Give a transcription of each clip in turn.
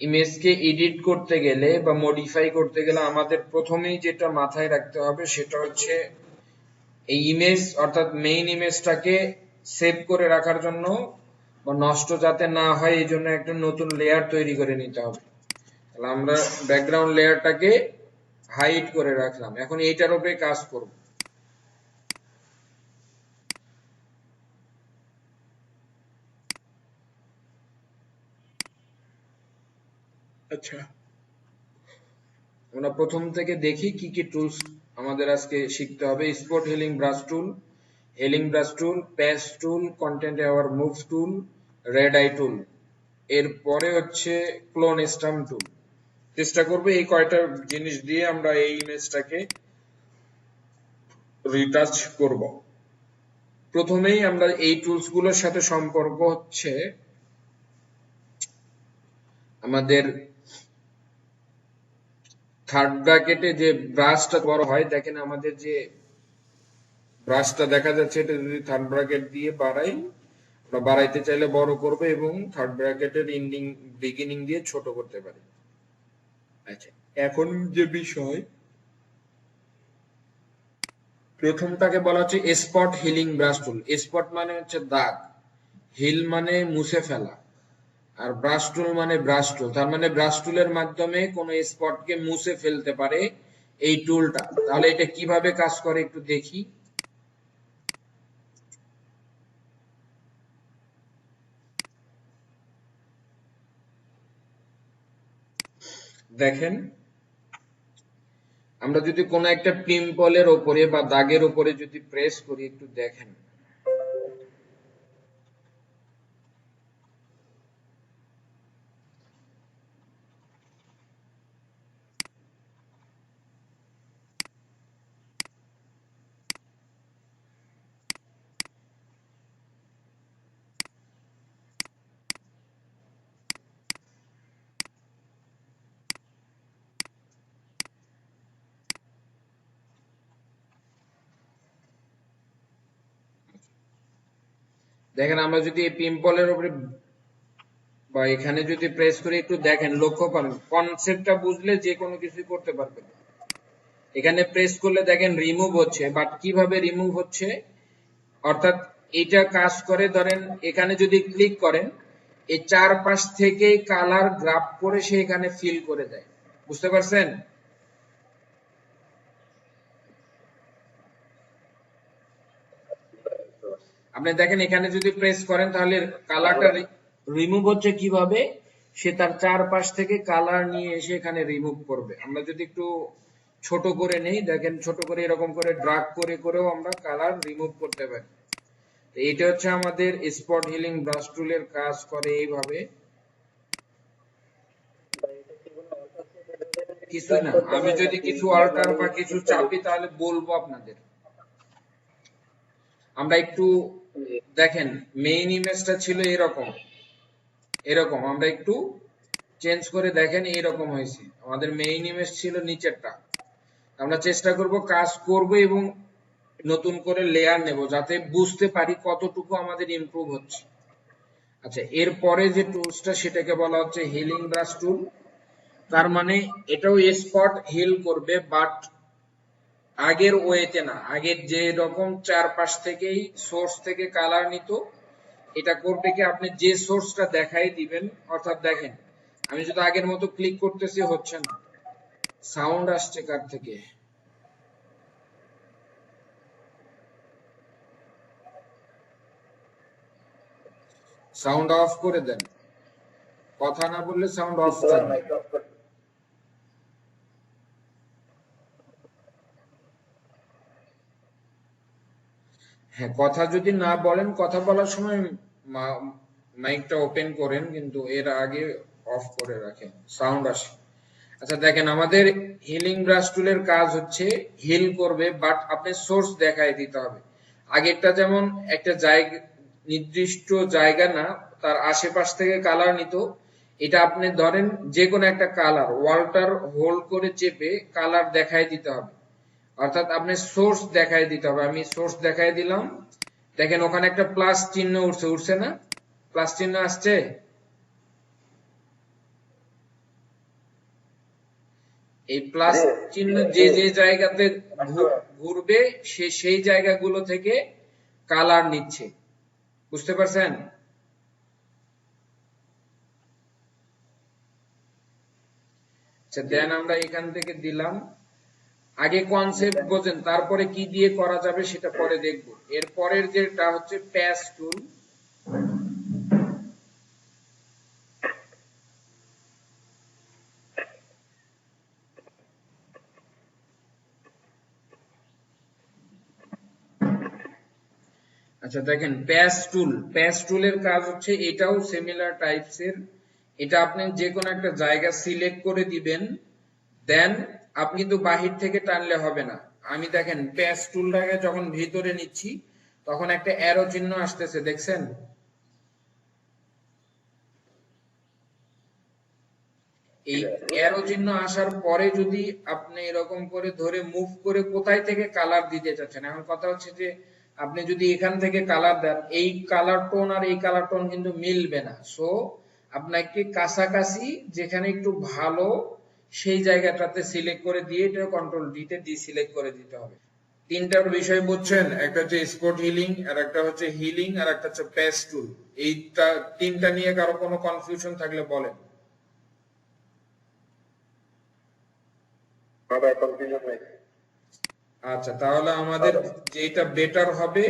ইমেজকে edit করতে গেলে বা মডিফাই করতে গেলে আমাদের প্রথমেই যেটা মাথায় রাখতে হবে সেটা হচ্ছে এই ইমেজ অর্থাৎ মেইন ইমেজটাকে সেভ করে রাখার জন্য বা নষ্ট যাতে না হয় এই জন্য একটা নতুন লেয়ার তৈরি করে নিতে হবে। তাহলে আমরা ব্যাকগ্রাউন্ড লেয়ারটাকে হাইড করে রাখলাম, এখন এইটার উপরে কাজ করব। আচ্ছা, আমরা প্রথম থেকে দেখি কি কি টুলস আমাদের আজকে শিখতে হবে। Spot healing brush tool, patch tool, content aware move tool, red eye tool, এরপরে হচ্ছে ক্লোন স্টাম্প টুল। চেষ্টা করবো এই কয়টা জিনিস দিয়ে আমরা এই ইমেজটাকে রিটাচ করব। প্রথমেই আমরা এই টুলস গুলোর সাথে সম্পর্ক হচ্ছে আমাদের থার্ড ব্র্যাকেটে যে ব্রাশটা বড় হয়, দেখেন আমাদের যে ব্রাশটা দেখা যাচ্ছে এটা যদি থার্ড ব্র্যাকেট দিয়ে বাড়াই, আমরা বাড়াইতে চাইলে বড় করবে এবং থার্ড ব্র্যাকেটের বিগিনিং দিয়ে ছোট করতে পারি। আচ্ছা, এখন যে বিষয়, প্রথমটাকে বলা হচ্ছে স্পট হিলিং ব্রাশ টুল। স্পট মানে হচ্ছে দাগ, হিল মানে মুছে ফেলা, আর ব্রাশ টুল মানে ব্রাশ টুল। তার মানে ব্রাশ টুলের মাধ্যমে কোন স্পটকে মুছে ফেলতে পারে এই টুলটা। তাহলে এটা কিভাবে কাজ করে একটু দেখি। দেখেন, আমরা যদি কোনো একটা পিম্পলের ওপরে বা দাগের ওপরে যদি প্রেস করি, একটু দেখেন, দেখেন আমরা যদি এই পিম্পলের উপরে বা এখানে যদি প্রেস করি, একটু দেখেন, লক্ষ্য করেন, কনসেপ্টটা বুঝলে যে কোনো কিছু করতে পারবেন। এখানে প্রেস করলে দেখেন রিমুভ হচ্ছে, বাট কিভাবে রিমুভ হচ্ছে, অর্থাৎ এটা কাজ করে, ধরেন এখানে যদি ক্লিক করেন, এই চারপাশ থেকে কালার গ্রাফ করে সে এখানে ফিল করে দেয়। বুঝতে পারছেন? আপনি দেখেন এখানে যদি প্রেস করেন তাহলে কালারটা রিমুভ হচ্ছে কিভাবে, সে তার চারপাশ থেকে কালার নিয়ে এসে এখানে রিমুভ করবে। আমরা যদি একটু ছোট করে নেই, দেখেন ছোট করে এরকম করে ড্রাগ করে করেও আমরা কালার রিমুভ করতে পারি। এটা হচ্ছে আমাদের স্পট হিলিং ব্রাশ টুলের কাজ করে এইভাবে। কিছুই না, আমি যদি কিছু অল্টার বা কিছু চাপি তাহলে বলবো আপনাদের। আমরা একটু দেখেন, মেইন ইমেজটা ছিল এরকম এরকম, আমরা একটু চেঞ্জ করে দেখেন এইরকম হয়েছে। আমাদের মেইন ইমেজ ছিল নিচেরটা, আমরা চেষ্টা করব কাজ করব এবং নতুন করে লেয়ার নেব যাতে বুঝতে পারি কতটুকু আমাদের ইমপ্রুভ হচ্ছে। আচ্ছা, এরপরে যে টুলসটা সেটাকে বলা হচ্ছে হিলিং ব্রাশ টুল। তার মানে এটাও স্পট হিল করবে, বাট আগের ওয়েতে না, আগের যে রকম চারপাশ থেকেই সোর্স থেকে কালার নিত, এটা করবে কি, আপনি যে সোর্সটা দেখাই দিবেন, অর্থাৎ দেখেন আমি যদি আগের মতো ক্লিক করতেছি হচ্ছে না, সাউন্ড আসছে কার থেকে, সাউন্ড অফ করে দেন, কথা না বললে সাউন্ড অফ থাকবে। হ্যাঁ, কথা যদি না বলেন, কথা বলার সময় মাইকটা ওপেন করেন, কিন্তু এর আগে অফ করে রাখেন, সাউন্ড আসে। আচ্ছা দেখেন, আমাদের হিলিং ব্রাশ টুলের কাজ হচ্ছে হিল করবে, বাট আপনি সোর্স দেখায় দিতে হবে। আগেরটা যেমন একটা জায়গা, নির্দিষ্ট জায়গা না, তার আশেপাশ থেকে কালার নিত, এটা আপনি ধরেন যে কোনো একটা কালার ওয়ালটার হোল্ড করে চেপে কালার দেখায় দিতে হবে, অর্থাৎ আপনি সোর্স দেখায় দিতে হবে। আমি সোর্স দেখায় দিলাম, দেখেন ওখানে একটা প্লাস চিহ্ন উঠছে, উঠছে না, প্লাস চিহ্ন আসছে। এই প্লাস চিহ্ন যে যে জায়গাতে ঘুরবে সে সেই জায়গাগুলো থেকে কালার নিচ্ছে, বুঝতে পারছেন? আচ্ছা দেন আমরা এখান থেকে দিলাম, আগে কনসেপ্ট বোঝেন তারপরে কি দিয়ে করা যাবে সেটা পরে দেখব। এর পরের যেটা হচ্ছে প্যাচ টুল। আচ্ছা দেখেন প্যাচ টুলের কাজ হচ্ছে এটাও সিমিলার টাইপস এর। এটা আপনি যে কোনো একটা জায়গা সিলেক্ট করে দিবেন, দেন আপনি কিন্তু বাহির থেকে টানলে হবে না। আমি দেখেন প্যাচ টুলটাকে যখন ভিতরে নিচ্ছি তখন একটা অ্যারো চিহ্ন আসতেছে, দেখছেন? এই অ্যারো চিহ্ন আসার পরে যদি আপনি এরকম করে ধরে মুভ করে কোথায় থেকে কালার দিতে চাচ্ছেন, এখন কথা হচ্ছে যে আপনি যদি এখান থেকে কালার দেন, এই কালার টোন আর এই কালার টোন কিন্তু মিলবে না। সো আপনাকে কাছাকাছি যেখানে একটু ভালো সেই জায়গাটাতে সিলেক্ট করে দিয়ে এটা কন্ট্রোল ডিতে ডিসিলেক্ট করে দিতে হবে। তিনটার বিষয় বুঝছেন? একটা হচ্ছে স্পট হিলিং, আর একটা হচ্ছে হিলিং, আর একটা হচ্ছে প্যাচ টুল। এইটা তিনটা নিয়ে কারো কোনো কনফিউশন থাকলে বলেন। আচ্ছা তাহলে আমাদের যেটা বেটার হবে,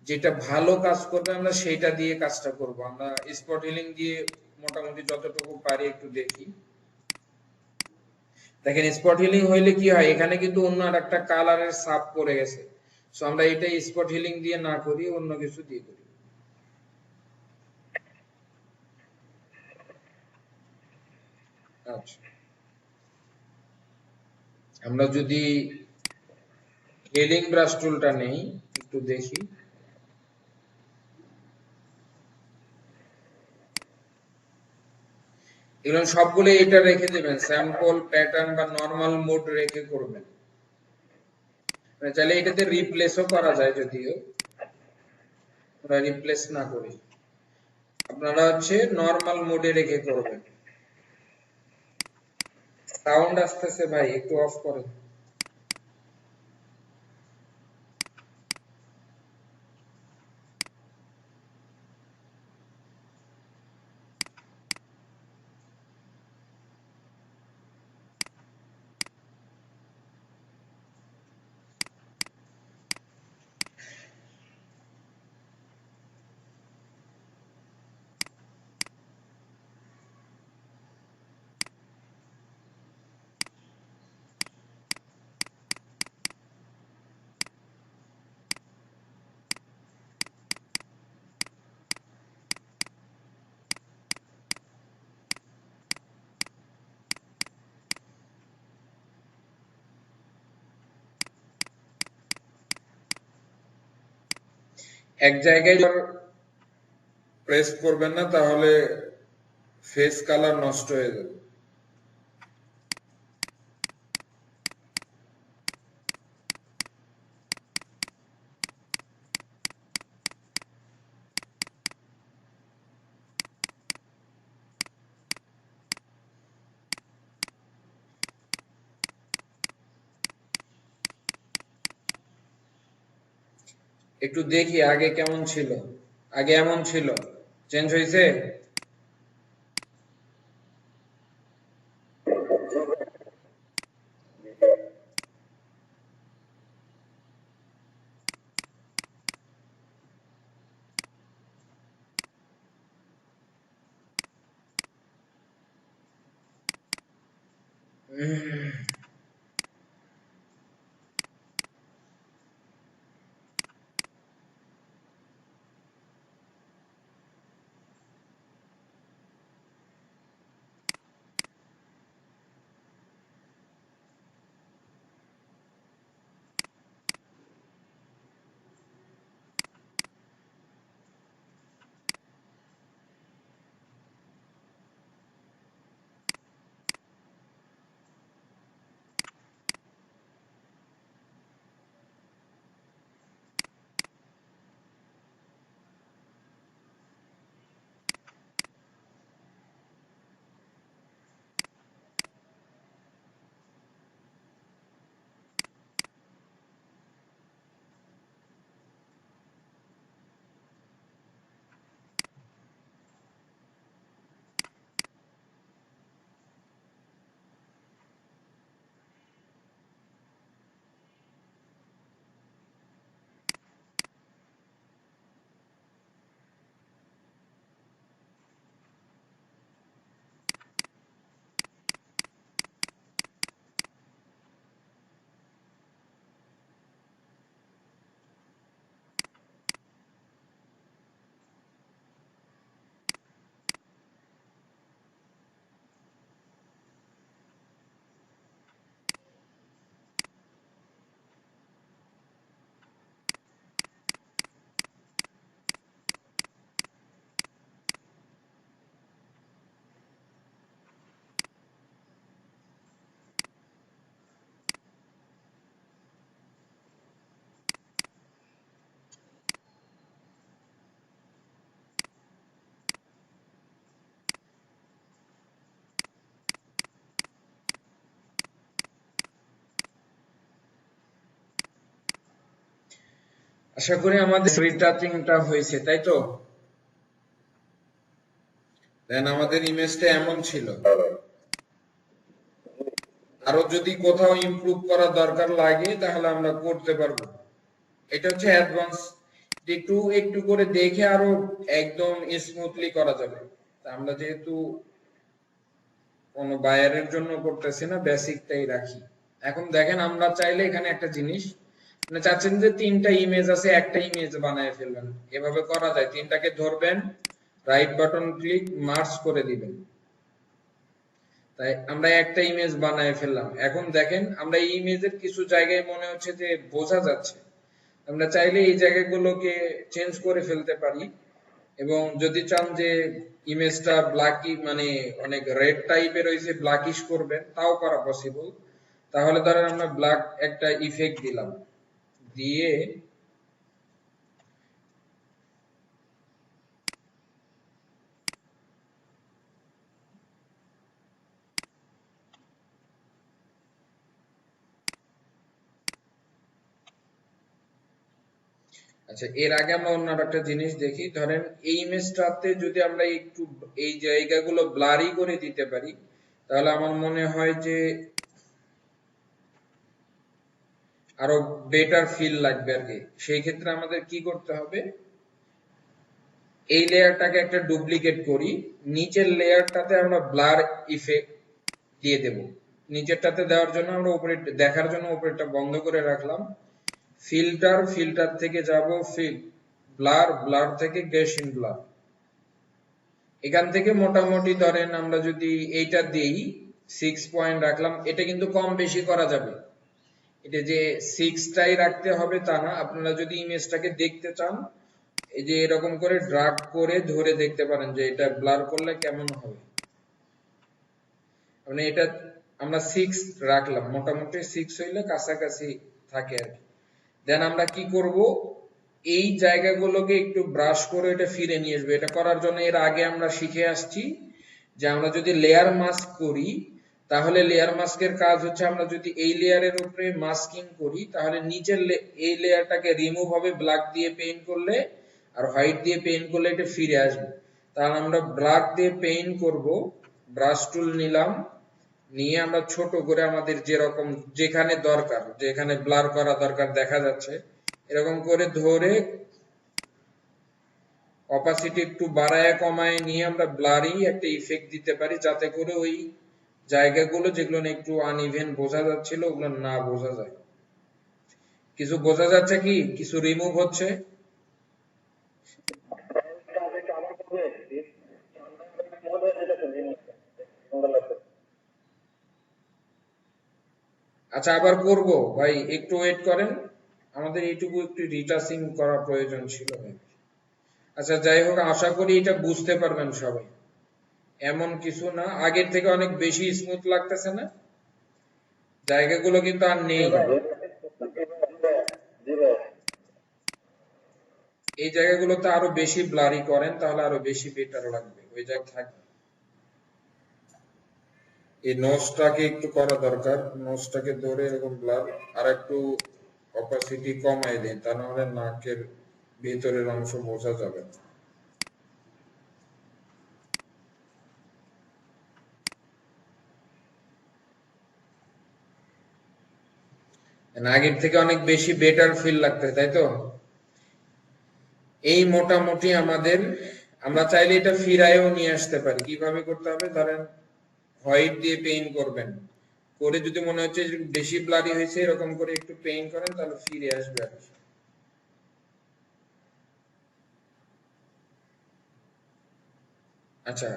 যেটা ভালো কাজ করবে আমরা সেইটা দিয়ে কাজটা করব। আমরা স্পট হিলিং দিয়ে মোটামুটি যতটুকু পারি একটু দেখি। দেখেন স্পট হিলিং হইলে কি হয়, এখানে কিন্তু অন্য আর একটা কালারের ছাপ পড়ে গেছে। সো আমরা এটা স্পট হিলিং দিয়ে না করি, অন্য কিছু দিয়ে করি। আচ্ছা আমরা যদি হিলিং ব্রাশ টুলটা নেই একটু দেখি। এগুলো সবগুলো এটা রেখে দেবেন, স্যাম্পল প্যাটার্ন বা নরমাল মোড রেখে করবেন। চাইলে এটাতে রিপ্লেসও করা যায়, যদিও আমরা রিপ্লেস না করি। আপনারা হচ্ছে নরমাল মোডে রেখে করবেন। সাউন্ড আসতেছে ভাই, একটু অফ করেন। এক জায়গায় প্রেস করবেন না, তাহলে ফেস কালার নষ্ট হয়ে যাবে। একটু দেখি আগে কেমন ছিল, আগে এমন ছিল, চেঞ্জ হয়েছে? আশা করি আমাদের রিটাচিংটা হয়েছে, তাই তো? দেন আমাদের ইমেজটা এমন ছিল। আরো যদি কোথাও ইমপ্রুভ করার দরকার লাগে তাহলে আমরা করতে পারবো। এটা হচ্ছে অ্যাডভান্স, একটু একটু করে দেখে আরো একদম স্মুথলি করা যাবে। আমরা যেহেতু কোনো বায়ারের জন্য করতেছি না, বেসিকটাই রাখি। এখন দেখেন আমরা চাইলে এখানে একটা জিনিস, মানে চাচ্ছেন যে তিনটা ইমেজ আছে একটা ইমেজ বানায় ফেলবেন, এভাবে করা যায়। তিনটাকে ধরবেন, রাইট বাটন ক্লিক, মার্জ করে দিবেন। তাই আমরা একটা ইমেজ বানায় ফেললাম। এখন দেখেন আমরা এই ইমেজের কিছু জায়গায় মনে হচ্ছে যে বোঝা যাচ্ছে, আমরা চাইলে এই জায়গাগুলোকে চেঞ্জ করে ফেলতে পারি। এবং যদি চান যে ইমেজটা ব্ল্যাকি মানে অনেক রেড টাইপের হয়েছে, ব্ল্যাকিশ করবেন, তাও করা পসিবল। তাহলে ধরেন আমরা ব্ল্যাক একটা ইফেক্ট দিলাম, দিয়ে আচ্ছা, এর আগে আমরা অন্য একটা জিনিস দেখি। ধরেন এই ইমেজটাতে যদি আমরা একটু এই জায়গাগুলো ব্লারি করে দিতে পারি, তাহলে আমার মনে হয় যে আরো বেটার ফিল লাগবে আর কি। সেই ক্ষেত্রে আমাদের কি করতে হবে, এই লেয়ারটাকে একটা ডুপ্লিকেট করি, নিচের লেয়ারটাতে আমরা ব্লার ইফেক্ট দিয়ে দেব। নিচেরটাতে দেওয়ার জন্য আমরা উপরে দেখার জন্য উপরেরটা বন্ধ করে রাখলাম। ফিল্টার থেকে যাব ব্লার থেকে গ্যাস ইন ব্লার। এখান থেকে মোটামুটি ধরেন আমরা যদি এইটা দিই 6 পয়েন্ট রাখলাম, এটা কিন্তু কম বেশি করা যাবে। এটা যে 6টাই রাখতে হবে তা না, আপনারা যদি ইমেজটাকে দেখতে চান এই যে এরকম করে ড্রাগ করে ধরে দেখতে পারেন যে এটা ব্লার করলে কেমন হবে। মানে এটা আমরা 6 রাখলাম, মোটামুটি 6 হইলে কাছাকাছি থাকে আর কি। দেন আমরা কি করব, এই জায়গাগুলোকে একটু ব্রাশ করে এটা ফিরে নিয়ে আসবো। এটা করার জন্য এর আগে আমরা শিখে আসছি যে আমরা যদি লেয়ার মাস্ক করি, তাহলে লেয়ার মাস্কের কাজ হচ্ছে আমরা যদি এই লেয়ারের উপরে মাস্কিং করি, তাহলে নিচের এই লেয়ারটাকে রিমুভ হবে ব্ল্যাক দিয়ে পেইন্ট করলে, আর হোয়াইট দিয়ে পেইন্ট করলে এটা ফিরে আসবে। তাহলে আমরা ব্ল্যাক দিয়ে পেইন্ট করব, ব্রাশ টুল নিলাম, নিয়ে আমরা ছোট করে আমাদের যেরকম যেখানে দরকার, যেখানে ব্লার করা দরকার দেখা যাচ্ছে, এরকম করে ধরে অপাসিটি একটু বাড়ায় কমায় নিয়ে আমরা ব্লারি একটা ইফেক্ট দিতে পারি, যাতে করে ওই জায়গাগুলো যেগুলো একটু আনইভেন বোঝা যাচ্ছিল ওগুলো না বোঝা যায়। কিছু বোঝা যাচ্ছে কি কিছু রিমুভ হচ্ছে? আচ্ছা, আবার করব ভাই, একটু ওয়েট করেন, আমাদের এইটুকু একটু রিটাচিং করা প্রয়োজন ছিল। আচ্ছা যাই হোক, আশা করি এটা বুঝতে পারবেন সবাই। এমন কিছু না, আগের থেকে অনেক বেশি স্মুথ লাগতেছে না? জায়গাগুলো কিন্তু আর নেই, এই জায়গাগুলোতে আরো বেশি ব্লারি করেন তাহলে আরো বেশি বেটার লাগবে, ওই জায়গা থাকবে। এই নোজটাকে একটু করা দরকার, নোজটাকে ধরে এরকম ব্লার, আর একটু অপাসিটি কমাই দিন, তা নাহলে নাকের ভিতরের অংশ বোঝা যাবে না। আগের থেকে অনেক বেশি বেটার ফিল লাগতে, তাই তো? এই মোটামুটি আমাদের, আমরা চাইলে এটা ফিরায়ও নিয়ে আসতে পারি। কিভাবে করতে হবে, ধরেন হোয়াইট দিয়ে পেইন্ট করবেন, করে যদি মনে হচ্ছে বেশি ব্লারি হয়েছে এরকম করে একটু পেইন্ট করেন, তাহলে ফিরে আসবে আর কি। আচ্ছা,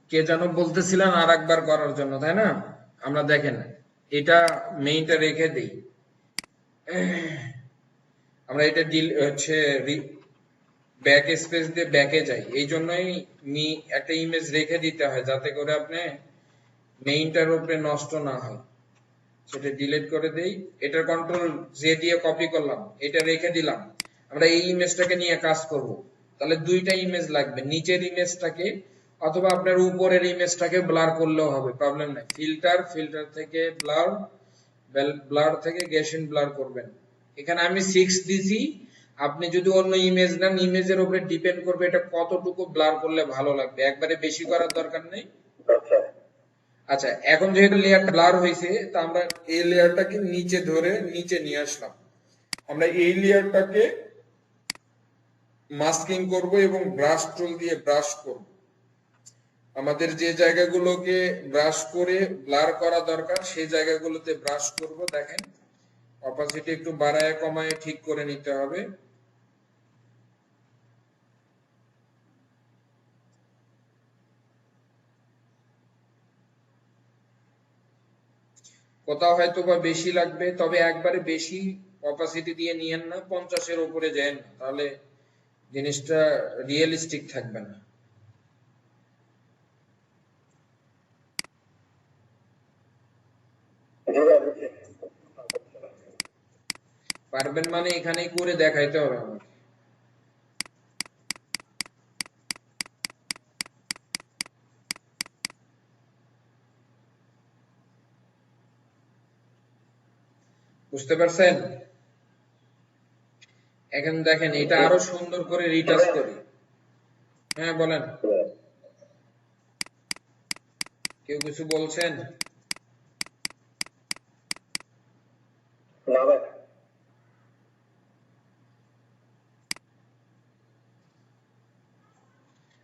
কে যেন বলতেছিলেন আর একবার করার জন্য, তাই না? আমরা দেখেন এটা মেইনটা রেখে দেই, আমরা এটা হচ্ছে ব্যাক স্পেস দিয়ে ব্যাকে যাই। এই জন্যই একটা ইমেজ রেখে দিতে হয়, যাতে করে আপনি মেইনটার উপরে নষ্ট না হয়। সেটা ডিলিট করে দেই, এটার কন্ট্রোল জে দিয়ে কপি করলাম, এটা রেখে দিলাম। আমরা এই ইমেজটাকে নিয়ে কাজ করব, তাহলে দুইটা ইমেজ লাগবে, নিচের ইমেজটাকে অথবা আপনার উপরের ইমেজটাকে ব্লার করলেও হবে, প্রবলেম নাই। ফিল্টার থেকে ব্লার থেকে গেশিয়ান ব্লার করবেন। এখানে আমি 6 দিছি, আপনি যদি অন্য ইমেজ নেন, ইমেজের উপরে ডিপেন্ড করবে এটা কতটুকু ব্লার করলে ভালো লাগবে, একবারে বেশি করার দরকার নেই। আচ্ছা, এখন যেহেতু লেয়ার ব্লার হয়েছে, তা আমরা এই লেয়ারটাকে নিচে ধরে নিচে নিয়ে আসলাম। আমরা এই লেয়ারটাকে মাস্কিং করব এবং ব্রাশ টুল দিয়ে ব্রাশ করব। আমাদের যে জায়গাগুলোকে ব্রাশ করে ব্লার করা দরকার সেই জায়গাগুলোতে ব্রাশ করব। দেখেন, অপাসিটি একটু বাড়ায় কমায় ঠিক করে নিতে হবে। কোথাও হয়তো বা বেশি লাগবে, তবে একবারে বেশি অপাসিটি দিয়ে নিয়েন না, 50-এর উপরে যান, তাহলে জিনিসটা রিয়েলিস্টিক থাকবে না। পারবেন মানে এখানেই করে দেখাইতে হবে আমাকে। বুঝতে পারছেন? এখন দেখেন, এটা আরো সুন্দর করে রিটাচ করি। হ্যাঁ বলেন, কেউ কিছু বলছেন?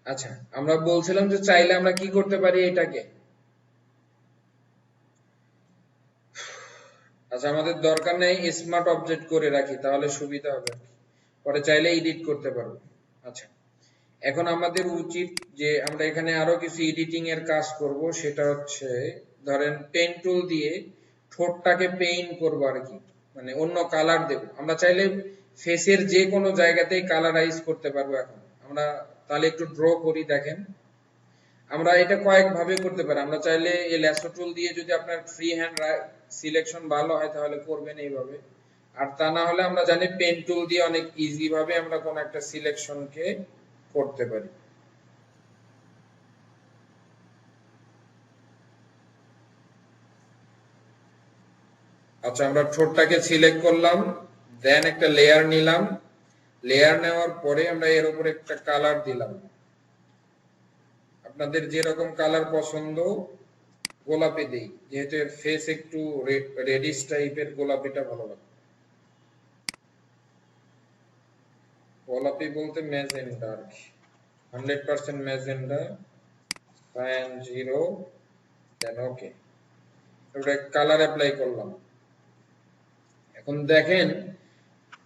আচ্ছা, আমরা বলছিলাম যে চাইলে আমরা কি করতে পারি এটাকে। আচ্ছা, আমাদের দরকার নেই স্মার্ট অবজেক্ট করে রাখি, তাহলে সুবিধা হবে, পরে চাইলে এডিট করতে পারবো। আচ্ছা, এখন আমাদের উচিত যে আমরা এখানে আরো কিছু এডিটিং এর কাজ করব। সেটা হচ্ছে, ধরেন পেন টুল দিয়ে ঠোঁটটাকে পেইন্ট করবো আর কি, মানে অন্য কালার দেব। আমরা চাইলে ফেসের যে কোনো জায়গাতেই কালারাইজ করতে পারবো। এখন আমরা তাহলে একটু ড্র করি। দেখেন, আমরা এটা কয়েক ভাবে করতে পারি। আমরা চাইলে এই ল্যাসো টুল দিয়ে, যদি আপনার ফ্রি হ্যান্ড সিলেকশন ভালো হয় তাহলে করবেন এইভাবে, আর তা না হলে আমরা জানি পেন টুল দিয়ে অনেক ইজি ভাবে আমরা কোন একটা সিলেকশনকে করতে পারি। আচ্ছা, আমরা ঠোঁটটাকে সিলেক্ট করলাম, দেন একটা লেয়ার নিলাম। লেয়ার নেওয়ার পরে আমরা এর উপরে একটা কালার দিলাম। আপনাদের যেরকম কালার পছন্দ, গোলাপি দেই, যেহেতু এর ফেস একটু রেডিশ টাইপের, গোলাপিটা ভালো লাগে। গোলাপি বলতে ম্যাজেন্ডা আর কি, 100% ম্যাজেন্ডা। সায়ান 0, দেন ওকে। এবারে কালার অ্যাপ্লাই করলাম। এখন দেখেন,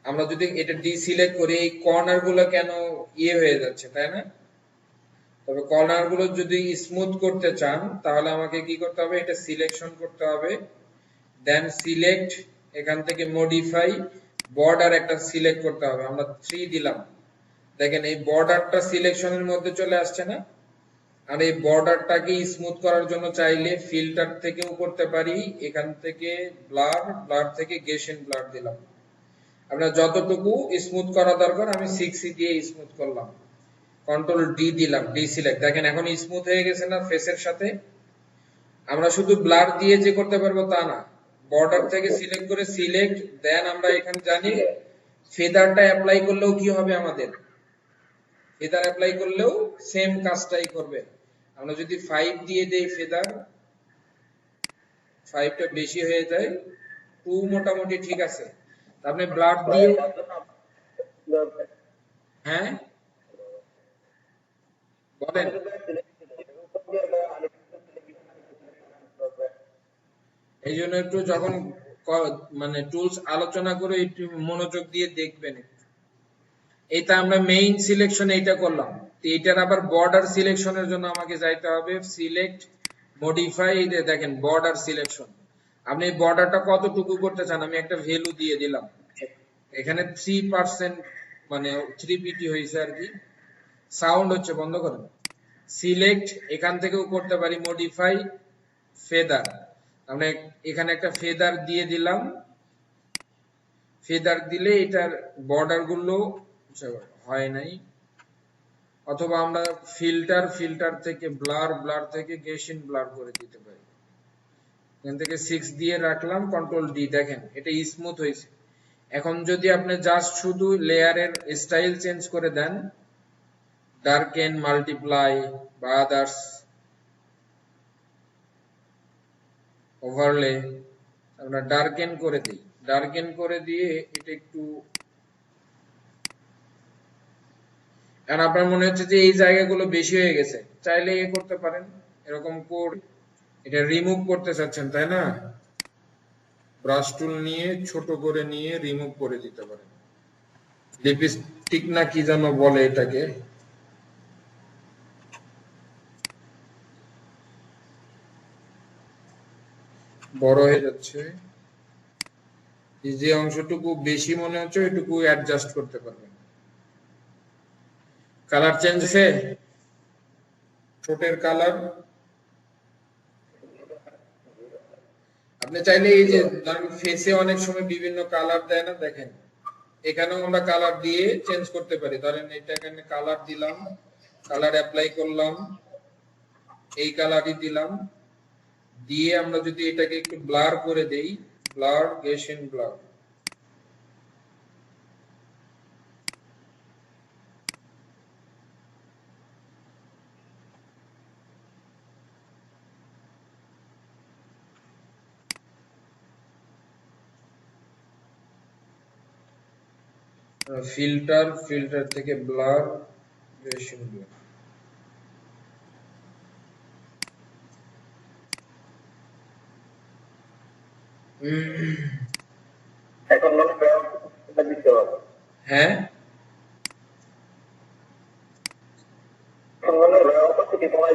আমরা যদি এটা ডিসিলেক্ট করি, এই কর্নার গুলো কেন হয়ে যাচ্ছে, তাই না? তবে কর্নার গুলো যদি স্মুথ করতে চান তাহলে আমাকে কি করতে হবে, এটা সিলেকশন করতে হবে, দেন সিলেক্ট, এখান থেকে মডিফাই, বর্ডার একটা সিলেক্ট করতে হবে। আমরা 3 দিলাম। দেখেন, এই বর্ডারটা সিলেকশনের মধ্যে চলে আসছে না? আর এই বর্ডারটাকে স্মুথ করার জন্য চাইলে ফিল্টার থেকেও করতে পারি। এখান থেকে ব্লার, ব্লার থেকে গেশন ব্লার দিলাম। আমরা যতটুকু স্মুথ করা দরকার আমি 6 দিয়ে স্মুথ করলাম। কন্ট্রোল ডি দিলাম, ডি সিলেক্ট। দেখেন এখন স্মুথ হয়ে গেছে না ফেসের সাথে? আমরা শুধু ব্লার দিয়ে যে করতে পারবো তা না, বর্ডার থেকে সিলেক্ট করে সিলেক্ট, দেন আমরা এখানে জানি ফেদারটা অ্যাপ্লাই করলেও কি হবে, আমাদের ফেদার অ্যাপ্লাই করলেও সেম কাজটাই করবে। আমরা যদি 5 দিয়ে দেই ফেদার, 5টা বেশি হয়ে যায়, 2 মোটামুটি ঠিক আছে। আপনি ব্লাড দিয়ে, হ্যাঁ বলেন। এই জন্য একটু যখন মানে টুলস আলোচনা করে একটু মনোযোগ দিয়ে দেখবেন। এটা আমরা মেইন সিলেকশন এইটা করলাম, তো এটার আবার বর্ডার সিলেকশনের জন্য আমাকে যাইতে হবে সিলেক্ট, মডিফাই। এই যে দেখেন বর্ডার সিলেকশন, আপনি বর্ডারটা কতটুকু করতে চান, আমি একটা ভ্যালু দিয়ে দিলাম। এখানে 3%, মানে 3 পিটি হয়েছে আর কি। সাউন্ড হচ্ছে, বন্ধ করেন। সিলেক্ট, এখান থেকেও করতে পারি মডিফাই, ফেদার। আমরা এখানে একটা ফেদার দিয়ে দিলাম। ফেদার দিলে এটার বর্ডার গুলো হয় নাই। অথবা আমরা ফিল্টার থেকে ব্লার, ব্লার থেকে গেশিন ব্লার করে দিতে পারি। এখান থেকে 6 দিয়ে রাখলাম, কন্ট্রোল ডি, দেখেন এটা স্মুথ হয়েছে। এখন যদি আপনি জাস্ট শুধু লেয়ারের স্টাইল চেঞ্জ করে দেন, ডার্কেন, মাল্টিপ্লাই বা আদার্স, ওভারলে, আমরা ডার্কেন করে দিই। ডার্কেন করে দিয়ে এটা একটু, আর আপনার মনে হচ্ছে যে এই জায়গাগুলো বেশি হয়ে গেছে, চাইলে এ করতে পারেন, এরকম করে এটা রিমুভ করতে চাচ্ছেন তাই না, ব্রাশ টুল নিয়ে ছোট করে নিয়ে রিমুভ করে দিতে পারেন। লিপস্টিক না কি যেন বলে এটাকে, বড় হয়ে যাচ্ছে, যে অংশটুকু বেশি মনে হচ্ছে ওইটুকু অ্যাডজাস্ট করতে পারবেন। কালার চেঞ্জ হয়েছে, ঠোঁটের কালার। আপনি চাইলে এই যে ফেসে অনেক সময় বিভিন্ন কালার দেয় না, দেখেন এখানেও আমরা কালার দিয়ে চেঞ্জ করতে পারি। ধরেন এটা এখানে কালার দিলাম, কালার অ্যাপ্লাই করলাম, এই কালারই দিলাম, দিয়ে আমরা যদি এটাকে একটু ব্লার করে দেই, ব্লার, গেশন ব্লার, ফিল্টার, ফিল্টার থেকে ব্লার, গেশন ব্লার। এখন দিতে হবে। হ্যাঁ,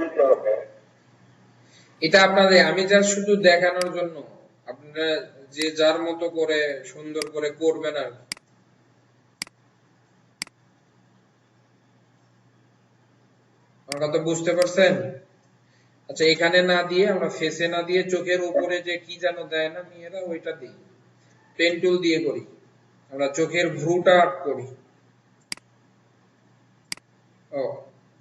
দিতে হবে। এটা আপনাদের, আমি যা শুধু দেখানোর জন্য, আপনারা যে যার মতো করে সুন্দর করে করবেন আর কি। আমার কথা বুঝতে পারছেন? আচ্ছা, এখানে না দিয়ে আমরা ফেসে না দিয়ে চোখের উপরে যে কি যেন দেয় না মেয়েরা, ওইটা দিই, পেন টুল দিয়ে করি, আমরা চোখের ভ্রুটা আর্ট করি। ও,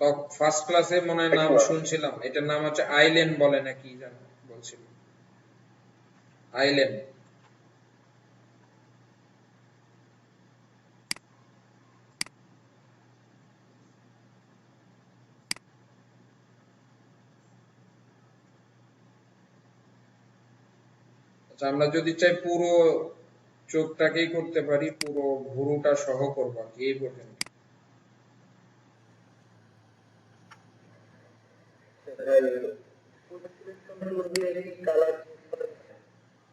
তো ফার্স্ট ক্লাসে মনে হয় নাম শুনছিলাম, এটার নাম হচ্ছে আইল্যান্ড বলে না কি যেন বলছিল, আইল্যান্ড। আচ্ছা, আমরা যদি চাই পুরো চোখটাকেই করতে পারি, পুরো ভুরুটা সহ করবো আর কি, এই পর্যন্ত।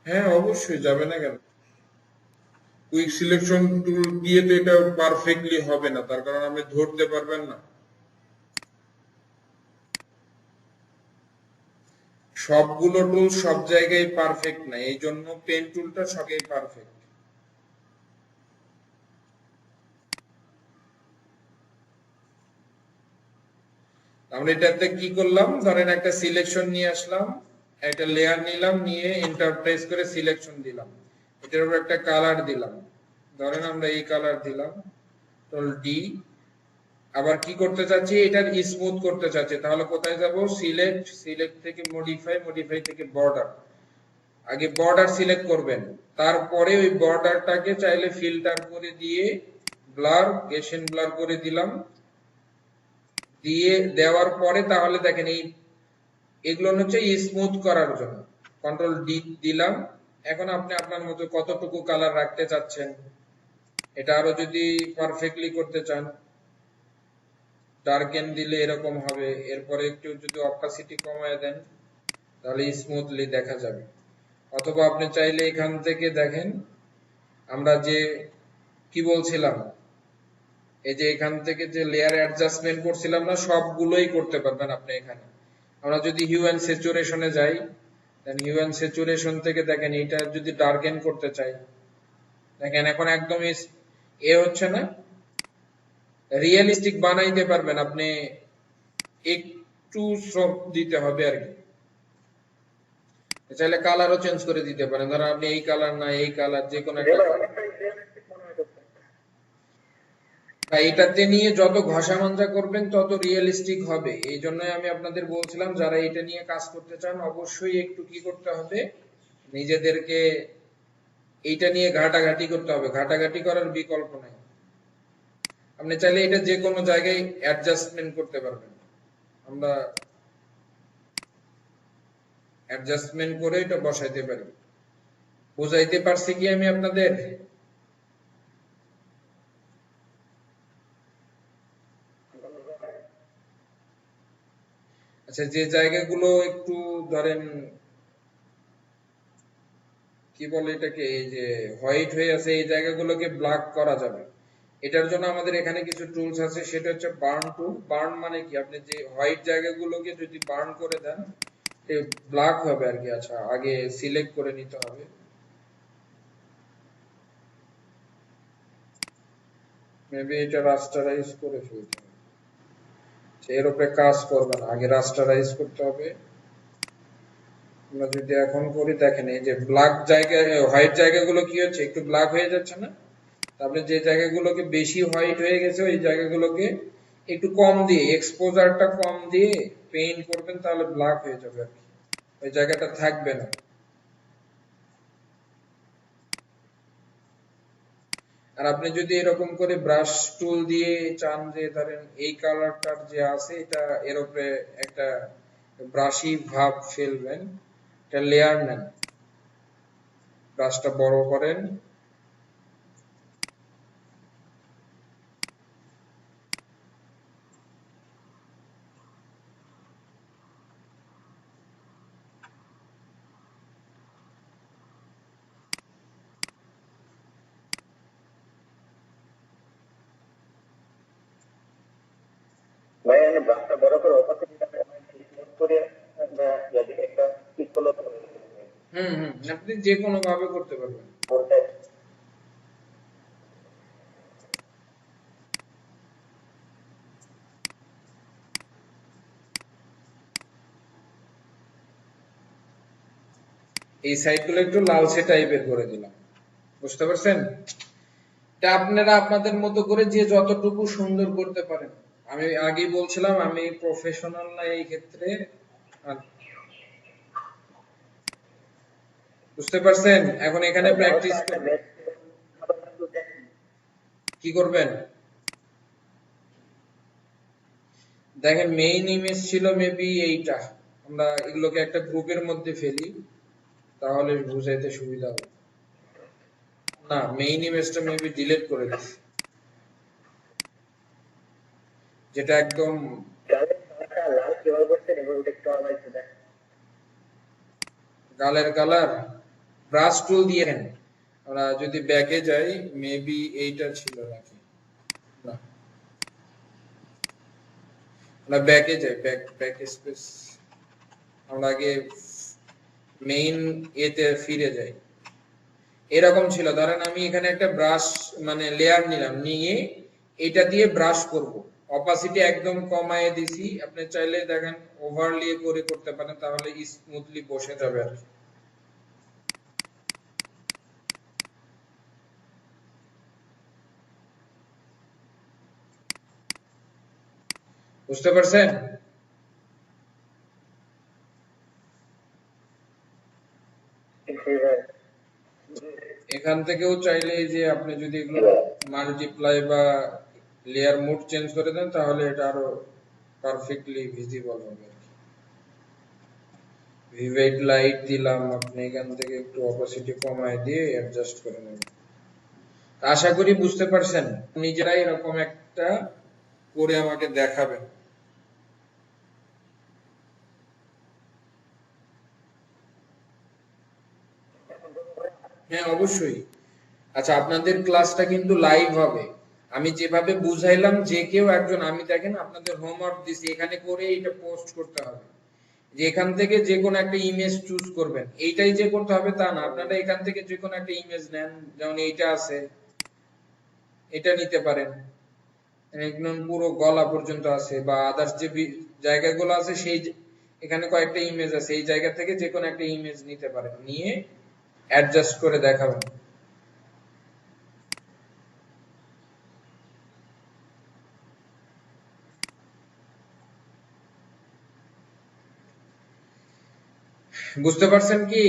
হ্যাঁ, অবশ্যই, যাবে না কেন। কুইক সিলেকশন টুল দিয়ে তো এটা পারফেক্টলি হবে না, তার কারণ আপনি ধরতে পারবেন না। সবগুলো টুল সব জায়গায় পারফেক্ট না, এই জন্য পেন টুলটা সবই পারফেক্ট। আমরা এটাতে কি করলাম, ধরেন একটা সিলেকশন নিয়ে আসলাম, একটা লেয়ার নিলাম, নিয়ে এন্টার প্রেস করে সিলেকশন দিলাম, এটার উপর একটা কালার দিলাম, ধরেন আমরা এই কালার দিলাম, কন্ট্রোল ডি। আবার কি করতে চাচ্ছি, এটার স্মুথ করতে চাচ্ছি, তাহলে কোথায় যাব, সিলেক্ট, সিলেক্ট থেকে মডিফাই, মডিফাই থেকে বর্ডার। আগে বর্ডার সিলেক্ট করবেন, তারপরে ওই বর্ডারটাকে চাইলে ফিল্টার করে দিয়ে ব্লার, গেশন ব্লার করে দিলাম, দিয়ে দেওয়ার পরে তাহলে দেখেন এই এগুলো হচ্ছে স্মুথ করার জন্য। কন্ট্রোল ডি দিলাম। এখন আপনি আপনার মতো কতটুকু কালার রাখতে চাচ্ছেন, এটা আরো যদি পারফেক্টলি করতে চান, ডার্কেন দিলে এরকম হবে, এরপরে একটু যদি অপাসিটি কমায় দেন তাহলে স্মুথলি দেখা যাবে। অথবা আপনি চাইলে এখান থেকে দেখেন, আমরা যে কি বলছিলাম, এই যে এখান থেকে যে লেয়ার অ্যাডজাস্টমেন্ট করছিলাম না, সবগুলোই করতে পারবেন আপনি এখানে। আমরা যদি হিউ এন্ড স্যাচুরেশনে যাই, দেন হিউ এন্ড স্যাচুরেশন থেকে দেখেন এটা যদি ডার্কেন করতে চাই, দেখেন এখন একদম এ হচ্ছে না, রিয়েলিস্টিক বানাইতে পারবেন আপনি, একটু সব দিতে হবে আর কি। চাইলে কালারও চেঞ্জ করে দিতে পারেন, ধরেন আপনি এই কালার না এই কালার, যে কোনো একটা কালার। এটাতে নিয়ে যত ঘষা মাজা করবেন তত রিয়েলিস্টিক হবে। এই জন্যই আমি আপনাদের বলছিলাম, যারা এটা নিয়ে কাজ করতে চান অবশ্যই একটু কি করতে হবে, নিজেদেরকে এইটা নিয়ে ঘাটাঘাটি করতে হবে, ঘাটাঘাটি করার বিকল্প নাই। আপনি চাইলে এটা যে কোনো জায়গায় অ্যাডজাস্টমেন্ট করতে পারবেন। আমরা অ্যাডজাস্টমেন্ট করে এটা বসাইতে পারি। বুঝাইতে পারছি কি আমি আপনাদের? আচ্ছা, যে জায়গাগুলো একটু ধরেন কি বলে এটাকে, এই যে হোয়াইট হয়ে আছে, এই জায়গাগুলোকে ব্ল্যাক করা যাবে। এটার জন্য আমাদের এখানে কিছু টুলস আছে, সেটা হচ্ছে বার্ন টুল। বার্ন মানে কি, আপনি যে হোয়াইট জায়গাগুলোকে যদি বার্ন করে দেন ব্ল্যাক হবে আর কি। আচ্ছা, আগে সিলেক্ট করে নিতে হবে। মেবি এটা রাস্টারাইজ করে ফেলতে হবে। এর উপরে কাজ করবে না, আগে রাস্টারাইজ করতে হবে। আমরা যদি এখন করি, দেখেন এই যে ব্ল্যাক জায়গা, হোয়াইট জায়গাগুলো কি হচ্ছে, একটু ব্ল্যাক হয়ে যাচ্ছে না? তারপরে যে জায়গাগুলোকে বেশি হোয়াইট হয়ে গেছে ওই জায়গাগুলোকে একটু কম দিয়ে, এক্সপোজারটা কম দিয়ে পেইন্ট করবেন, তাহলে ব্ল্যাক হয়ে যাবে আর কি, ওই জায়গাটা থাকবে না। আর আপনি যদি এরকম করে ব্রাশ টুল দিয়ে চান যে ধরেন এই কালারটার যে আছে এটা এর উপরে একটা ব্রাশি ভাব ফেলবেন, একটা লেয়ার নেন, ব্রাশটা বড় করেন, ভাই আমি ব্রাশটা বড় করে অপারেশনটা করে যদি একটা ক্লিক করলে আপনি যে কোনো ভাবে করতে পারবেন। বলতে এই সাইডগুলো একটু লালচে টাইপের করে দিলাম, বুঝতে পারছেন? এটা আপনারা আপনাদের মতো করে যে যতটুকু সুন্দর করতে পারেন। আমি আগেই বলছিলাম আমি প্রফেশনাল না এই ক্ষেত্রে। আর বুঝতে পারছেন? এখন এখানে প্র্যাকটিস একটা করবেন। বেশ কি করবেন? দেখেন মেইন ইমেজ ছিল মেবি এইটা, আমরা এগুলোকে একটা গ্রুপের মধ্যে ফেলি, তাহলে বুঝাইতে সুবিধা হবে। না, মেইন ইমেজটা মেবি ডিলিট করে দিচ্ছি, যেটা একদম লাল কিভাবে করছেন এবার ওটা একটু আমার একটু দেখ গালের কালার ব্রাশ টুল দিয়ে দেন। আমরা যদি ব্যাকে যাই, মেবি এইটা ছিল নাকি, না আমরা ব্যাকে যাই, ব্যাক স্পেস, আমরা আগে মেইন এতে ফিরে যাই। এরকম ছিল, ধরেন আমি এখানে একটা ব্রাশ মানে লেয়ার নিলাম, নিয়ে এটা দিয়ে ব্রাশ করব, অপাসিটি একদম কমায় দিছি। আপনি চাইলে দেখেন ওভারলি করে করতে পারেন, তাহলে স্মুথলি বসে যাবে আর কি। বুঝতে পারছেন? এখান থেকেও চাইলে যে আপনি যদি এগুলো মাল্টিপ্লাই বা লেয়ার মোড চেঞ্জ করে দেন, তাহলে এটা আরো পারফেক্টলি ভিজিবল হবে। ভিভাইড লাইট দিলাম, আপনি এখান থেকে একটু অপাসিটি কমায় দিয়ে অ্যাডজাস্ট করে নেবেন। আশা করি বুঝতে পারছেন। নিজেরাই এরকম একটা করে আমাকে দেখাবেন। হ্যাঁ, অবশ্যই। আচ্ছা, আপনাদের ক্লাসটা কিন্তু লাইভ হবে। আমি যেভাবে বুঝাইলাম যে কেউ একজন, আমি দেখেন আপনাদের হোমওয়ার্ক দিছি, এখানে করে এটা পোস্ট করতে হবে। যে এখান থেকে যে কোনো একটা ইমেজ চুজ করবেন, এইটাই যে করতে হবে তা না, আপনারা এখান থেকে যে কোনো একটা ইমেজ নেন, যেমন এইটা আছে এটা নিতে পারেন, একদম পুরো গলা পর্যন্ত আছে, বা আদার্স যে জায়গাগুলো আছে সেই এখানে কয়েকটা ইমেজ আছে, এই জায়গা থেকে যে কোনো একটা ইমেজ নিতে পারেন, নিয়ে অ্যাডজাস্ট করে দেখাবেন। বুঝতে পারছেন কি?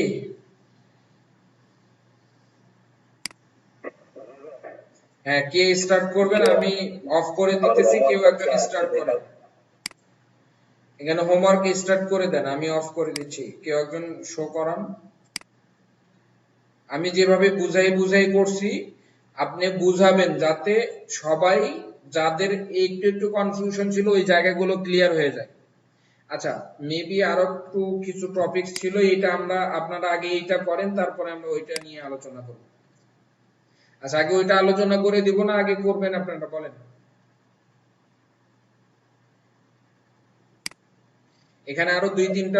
হ্যাঁ, কে স্টার্ট করবেন? আমি অফ করে আমাদের দিতেছি, কেউ হোমওয়ার্ক একজন আসছে স্টার্ট যে করেন। এখানে হোমওয়ার্ক স্টার্ট করে দেন, আমি অফ করে দিচ্ছি, কেউ একজন শো করান। আমি যেভাবে বুঝাই বুঝাই করছি, আপনি বুঝাবেন যাতে সবাই, যাদের একটু একটু কনফিউশন ছিল ওই জায়গাগুলো ক্লিয়ার হয়ে যায়। আচ্ছা, মেবি আরো একটু কিছু টপিক ছিল, এটা আমরা, আপনারা আগে এইটা করেন, তারপরে আমরা ওইটা নিয়ে আলোচনা করব। আচ্ছা, আগে ওইটা আলোচনা করে দিব না আগে করবেন আপনারা, বলেন। এখানে আরো দুই তিনটা।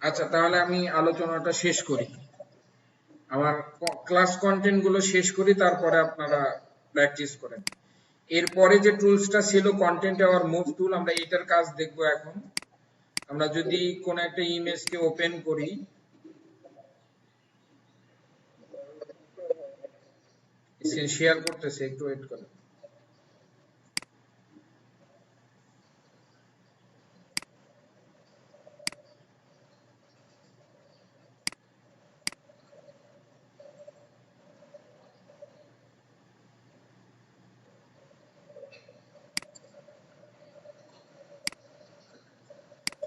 আচ্ছা, তাহলে আমি আলোচনাটা শেষ করি, আমার ক্লাস কন্টেন্ট গুলো শেষ করি, তারপরে আপনারা প্র্যাকটিস করেন। এরপরে যে টুলসটা ছিল কন্টেন্ট আওয়ার মুভ টুল, আমরা এটার কাজ দেখব এখন। আমরা যদি কোন একটা ইমেজকে ওপেন করি, স্ক্রিন শেয়ার করতেছে, একটু ওয়েট করেন।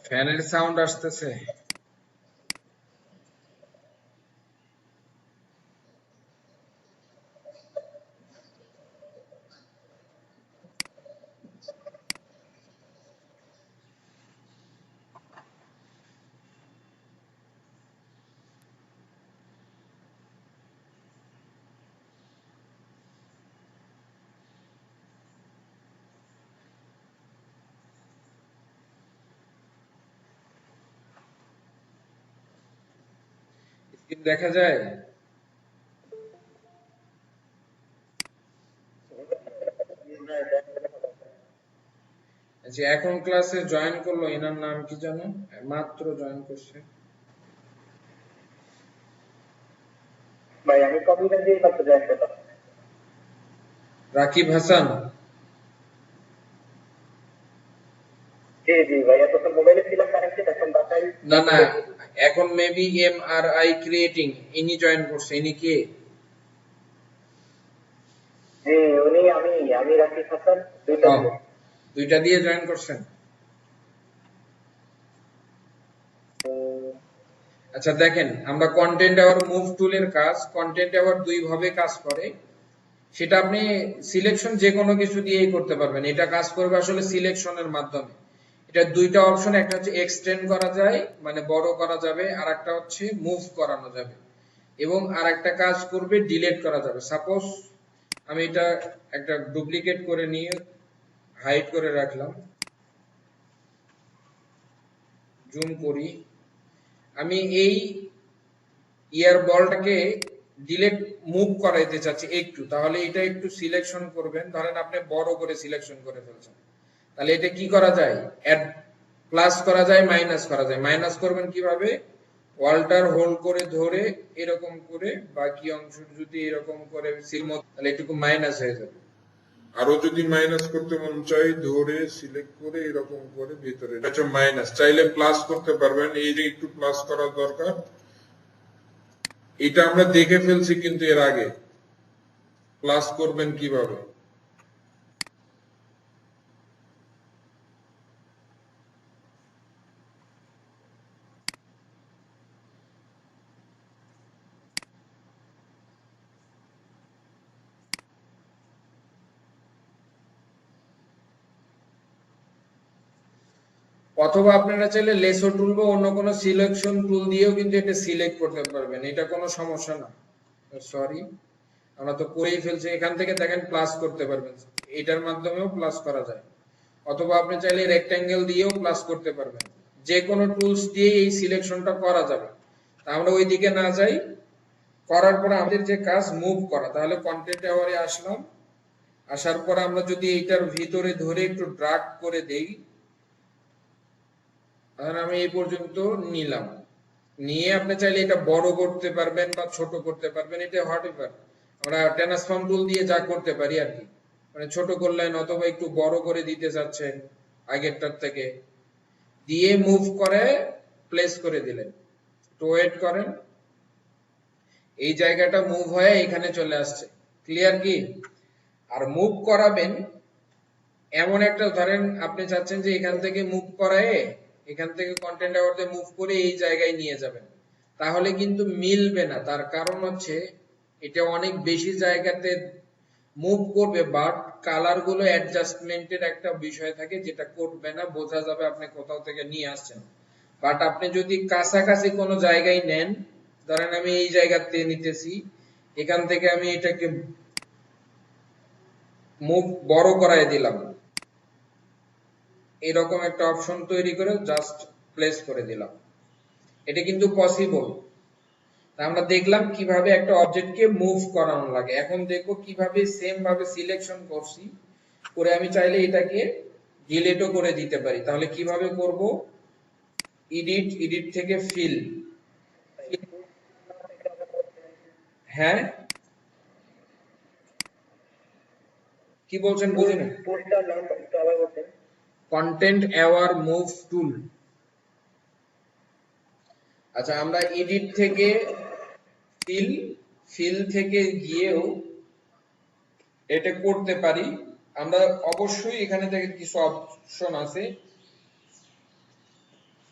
ফ্যানের সাউন্ড আসতেছে। স্ক্রিন দেখা যায়? আচ্ছা, এখন ক্লাসে জয়েন করলো, এনার নাম কি জানো? মাত্র জয়েন করছে। ভাই আমি কম্পিউটার দিয়ে মাত্র জয়েন করলাম। রাকিব হাসান। জি জি ভাই, এতক্ষণ মোবাইলে ছিলাম কানেক্টেড, এখন বাসায়। না না, এখন মেবি MRI ক্রিয়েটিং, ইনি জয়েন করছে, ইনি কে? জি উনি, আমি রাকিব হাসান, দুইটা ও, দিয়ে। দুইটা দিয়ে জয়েন করছেন। আচ্ছা দেখেন, আমরা কন্টেন্ট আওয়ার মুভ টুলের কাজ, কন্টেন্ট আওয়ার দুই ভাবে কাজ করে। সেটা আপনি সিলেকশন যে কোনো কিছু দিয়েই করতে পারবেন, এটা কাজ করবে আসলে সিলেকশনের মাধ্যমে। এটা দুইটা অপশন, একটা হচ্ছে এক্সটেন্ড করা যায়, মানে বড় করা যাবে, আর একটা হচ্ছে মুভ করানো যাবে, এবং আর একটা কাজ করবে ডিলিট করা যাবে। সাপোজ আমি এটা একটা ডুপ্লিকেট করে নিয়ে হাইড করে রাখলাম, জুম করি, আমি এই ইয়ার বলটাকে ডিলেট মুভ করাইতে চাচ্ছি একটু, তাহলে এটা একটু সিলেকশন করবেন, ধরেন আপনি বড় করে সিলেকশন করে ফেলছেন, তাহলে এটা কি করা যায়? অ্যাড প্লাস করা যায়, মাইনাস করা যায়। মাইনাস করবেন কিভাবে? ওয়ালটার হোল্ড করে ধরে এরকম করে বাকি অংশ যদি এরকম করে তাহলে এটুকু মাইনাস হয়ে যাবে। আরো যদি মাইনাস করতে মন চাই, ধরে সিলেক্ট করে এরকম করে ভিতরে, আচ্ছা মাইনাস চাইলে প্লাস করতে পারবেন, এই যে একটু প্লাস করা দরকার। এটা আমরা দেখে ফেলছি কিন্তু এর আগে, প্লাস করবেন কিভাবে। অথবা আপনারা চাইলে লেসো টুল বা অন্য কোনো সিলেকশন টুল দিয়েও কিন্তু এটা সিলেক্ট করতে পারবেন, এটা কোনো সমস্যা না। সরি, আমরা তো করেই ফেলছি। এখান থেকে দেখেন প্লাস করতে পারবেন, এটার মাধ্যমেও প্লাস করা যায়। অথবা আপনি চাইলে রেক্ট্যাঙ্গেল দিয়েও প্লাস করতে পারবেন, যে কোনো টুলস দিয়ে এই সিলেকশনটা করা যাবে। তা আমরা ওই দিকে না যাই, করার পরে আমাদের যে কাজ মুভ করা, তাহলে কন্টেন্ট আওয়ারে আসলাম, আসার পর আমরা যদি এইটার ভিতরে ধরে একটু ড্রাগ করে দেই, তাহলে আমি এই পর্যন্ত নিলাম, নিয়ে আপনি চাইলে এটা বড় করতে পারবেন বা ছোট করতে পারবেন, এটা হোয়াট এভার। আমরা ট্রান্সফর্ম টুল দিয়ে যা করতে পারি আর কি, মানে ছোট করলেন অথবা একটু বড় করে দিতে চাচ্ছেন আগেরটার থেকে, দিয়ে মুভ করে প্লেস করে দিলেন। তো ওয়েট করেন, এই জায়গাটা মুভ হয়ে এখানে চলে আসছে। ক্লিয়ার কি? আর মুভ করাবেন এমন একটা, ধরেন আপনি চাচ্ছেন যে এখান থেকে মুভ করায় এখান থেকে কন্টেন্ট অ্যাওয়ার্ডে মুভ করে এই জায়গায় নিয়ে যাবেন, তাহলে কিন্তু মিলবে না। তার কারণ হচ্ছে এটা অনেক বেশি জায়গাতে মুভ করবে, বাট কালার গুলো অ্যাডজাস্টমেন্টের একটা বিষয় থাকে যেটা করবে না, বোঝা যাবে আপনি কোথাও থেকে নিয়ে আসছেন। বাট আপনি যদি কাছাকাছি কোনো জায়গায় নেন, ধরেন আমি এই জায়গাতে নিতেছি, এখান থেকে আমি এটাকে মুভ বড় করায় দিলাম, এরকম একটা অপশন তৈরি করে জাস্ট প্লেস করে দিলাম, এটা কিন্তু পসিবল। আমরা দেখলাম কিভাবে একটা অবজেক্টকে মুভ করানো লাগে। এখন দেখো কিভাবে সেম ভাবে সিলেকশন করছি, করে আমি চাইলে এটাকে ডিলিটও করে দিতে পারি। তাহলে কিভাবে করব? এডিট থেকে ফিল। হ্যাঁ, কি বলছেন বুঝিনি। টুলটার নাম একটু আবার বলতেন। কন্টেন্ট অ্যাওয়ার মুভ টুল। আচ্ছা, আমরা এডিট থেকে ফিল থেকে গিয়েও এটা করতে পারি। আমরা অবশ্যই এখানে থেকে কিছু অপশন আছে,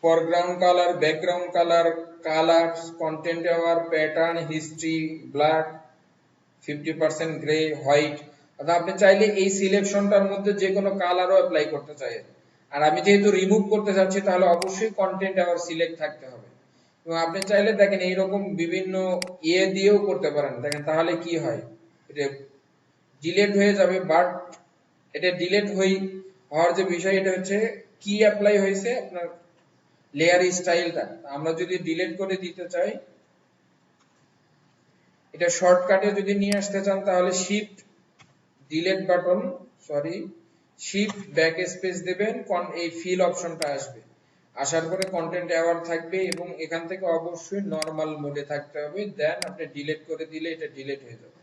foreground colour, background colour, colours, content aware, pattern, history, black, 50% grey, white. অর্থাৎ আপনি চাইলে এই সিলেকশনটার মধ্যে যে কোনো কালারও অ্যাপ্লাই করতে চাই। আর আমি যেহেতু রিমুভ করতে চাচ্ছি, তাহলে অবশ্যই কন্টেন্ট অ্যাওয়ার সিলেক্ট থাকতে হবে। এবং আপনি চাইলে দেখেন এইরকম বিভিন্ন দিয়েও করতে পারেন। দেখেন তাহলে কি হয়, এটা ডিলেট হয়ে যাবে, বাট এটা ডিলেট হওয়ার যে বিষয়, এটা হচ্ছে কি অ্যাপ্লাই হয়েছে আপনার লেয়ার স্টাইলটা। আমরা যদি ডিলিট করে দিতে চাই, এটা শর্টকাটে যদি নিয়ে আসতে চান, তাহলে shift delete button, shift back space দেবেন, এই ফিল অপশনটা আসবে, আসার পরে কন্টেন্ট অ্যাওয়ার্ড থাকবে এবং এখান থেকে অবশ্যই নরমাল মোডে থাকতে হবে। দেন আপনি ডিলিট করে দিলে এটা ডিলিট হয়ে যাবে।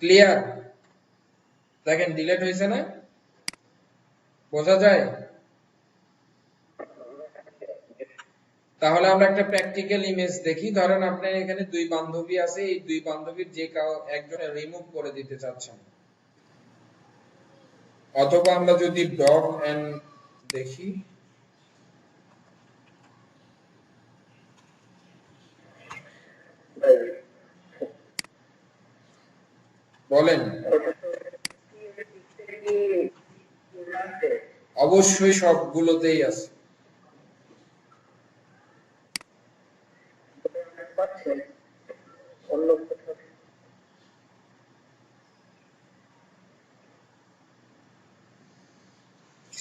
ক্লিয়ার? দেখেন ডিলিট হয়েছে না, বোঝা যায়? তাহলে আমরা একটা প্র্যাকটিক্যাল ইমেজ দেখি। ধরেন আপনার এখানে দুই বান্ধবী আছে, এই দুই বান্ধবীর যে কাউ একজনের রিমুভ করে দিতে চাচ্ছেন, অথবা আমরা যদি ডগ এন্ড দেখি, বলেন। অবশ্যই সবগুলোতেই আছে।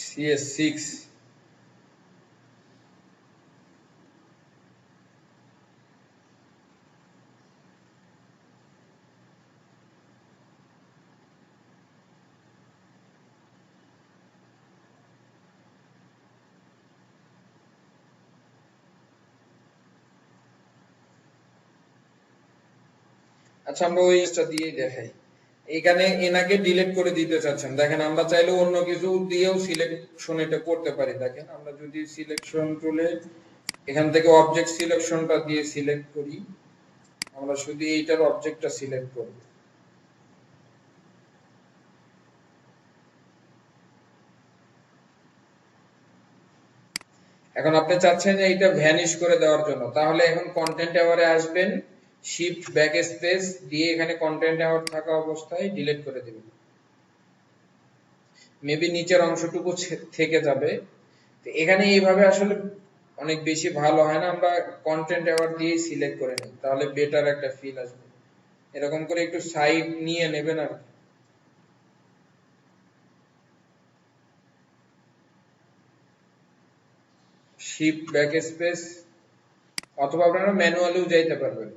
CS6 আচ্ছা, আমরা ওই জিনিসটা দিয়েই দেখাই। এখানে এনাকে ডিলিট করে দিতে চাচ্ছেন, দেখেন আমরা চাইলে অন্য কিছু দিয়েও সিলেকশন এটা করতে পারি। দেখেন আমরা যদি সিলেকশন টুলে এখান থেকে অবজেক্ট সিলেকশনটা দিয়ে সিলেক্ট করি, আমরা শুধু এইটার অবজেক্টটা সিলেক্ট করব। এখন আপনি চাচ্ছেন যে এটা ভ্যানিশ করে দেওয়ার জন্য, তাহলে এখন কন্টেন্ট অ্যাওয়ারে আসবেন, শিফট ব্যাক স্পেস দিয়ে এখানে কন্টেন্ট অ্যাওয়ার থাকা অবস্থায় ডিলিট করে দিবেন। মেবি নিচের অংশটুকু থেকে যাবে। তো এখানে এইভাবে আসলে অনেক বেশি ভালো হয় না, আমরা কন্টেন্ট অ্যাওয়ার দিয়ে সিলেক্ট করে নিই, তাহলে বেটার একটা ফিল আসবে। এরকম করে একটু সাইড নিয়ে নেবেন আর কি। শিফট ব্যাক স্পেস, অথবা আপনারা ম্যানুয়ালিও যাইতে পারবেন।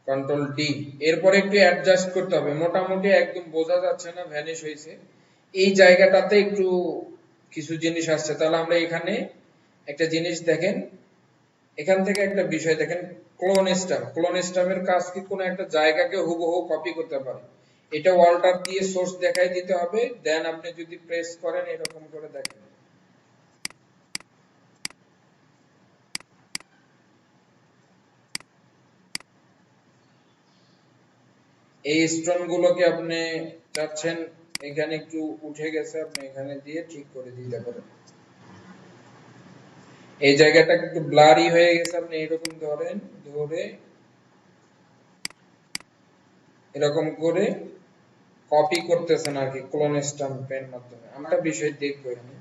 Control D. এরপরে একটু অ্যাডজাস্ট করতে হবে, মোটামুটি একদম বোঝা যাচ্ছে না ভ্যানিশ হয়েছে, এই জায়গাটাতে একটু কিছু জিনিস আসছে। তাহলে আমরা এখানে একটা জিনিস দেখেন, এখান থেকে একটা বিষয় দেখেন, ক্লোন স্টামের কাজ কি কোনো একটা জায়গাকে হুবহু কপি করতে পারে। এটা অল্টার দিয়ে সোর্স দেখাই দিতে হবে, দেন আপনি যদি প্রেস করেন এরকম করে দেখেন, এই স্টোন গুলোকে আপনি চাচ্ছেন এখানে একটু উঠে গেছে, আপনি এখানে দিয়ে ঠিক করে দিতে পারেন। এই জায়গাটা একটু ব্লারি হয়ে গেছে, আপনি এরকম ধরেন, ধরে এরকম করে কপি করতেছেন আর কি, ক্লোন স্ট্যাম্পের মাধ্যমে। আমরা বিষয় দেখবো এখানে।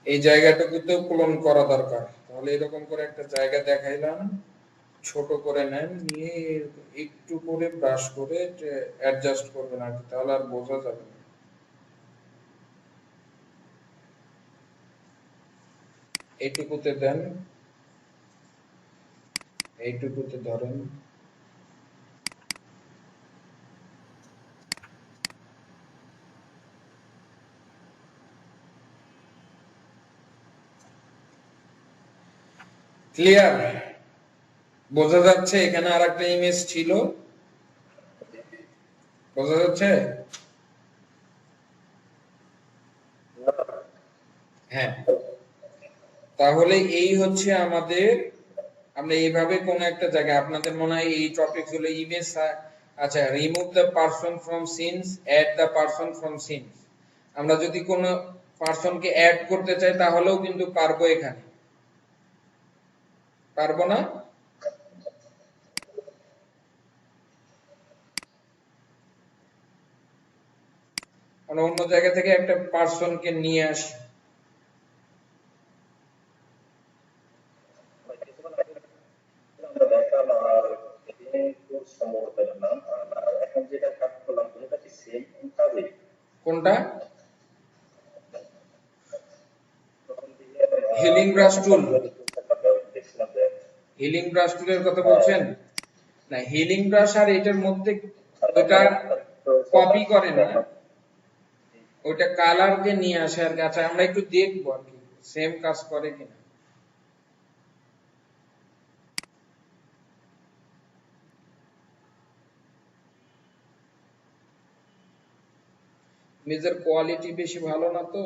এই জায়গাটুকুতেও ক্লোন করা দরকার। তাহলে এরকম করে একটা জায়গা দেখাইলাম, ছোট করে নেন, নিয়ে একটু করে ব্রাশ করে অ্যাডজাস্ট করবেন আর কি, তাহলে আর বোঝা যাবে না। এইটুকুতে দেন, এইটুকুতে ধরেন, ক্লিয়ার? বোঝা যাচ্ছে? এখানে আর একটা ইমেজ ছিল, বোঝা যাচ্ছে? হ্যাঁ, তাহলে এই হচ্ছে আমাদের, আমরা এইভাবে কোন একটা জায়গায়, আপনাদের মনে হয় এই টপিক হলো ইমেজ, আচ্ছা, remove the person from scenes, add the person from scenes. আমরা যদি কোন পারসনকে অ্যাড করতে চাই তাহলেও কিন্তু পারবো, এখানে পারবো না? আমরা অন্য জায়গা থেকে একটা পারসনকে নিয়ে আসি। কিছুক্ষণ আগে আমরা দেখলাম আর এখানে কোর্স সম্ভবত নাম, আর এখন যেটা কাজ করলাম দুটোটা কি সেম কাজে? কোনটা? প্রথম দিকে হিলিং ব্রাশ টুল? দেখছিলাম যে হিলিং ব্রাশ টুলের কথা বলছেন? না, হিলিং ব্রাশ আর এটার মধ্যে ওটা কপি করে না, ওইটা কালার দিয়ে নিয়ে আসে আর কি। আচ্ছা, আমরা একটু দেখবো আর কি সেম কাজ করে কিনা। ইমেজের কোয়ালিটি বেশি ভালো না তো।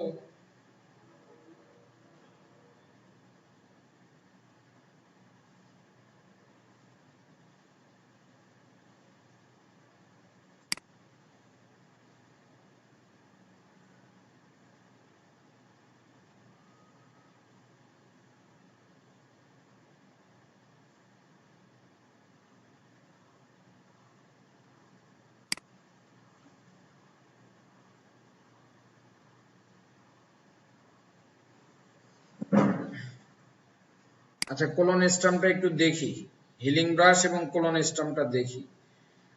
আচ্ছা, কোলন স্টাম্পটা একটু দেখি, হিলিং ব্রাশ এবং কোলন স্টাম্পটা দেখি।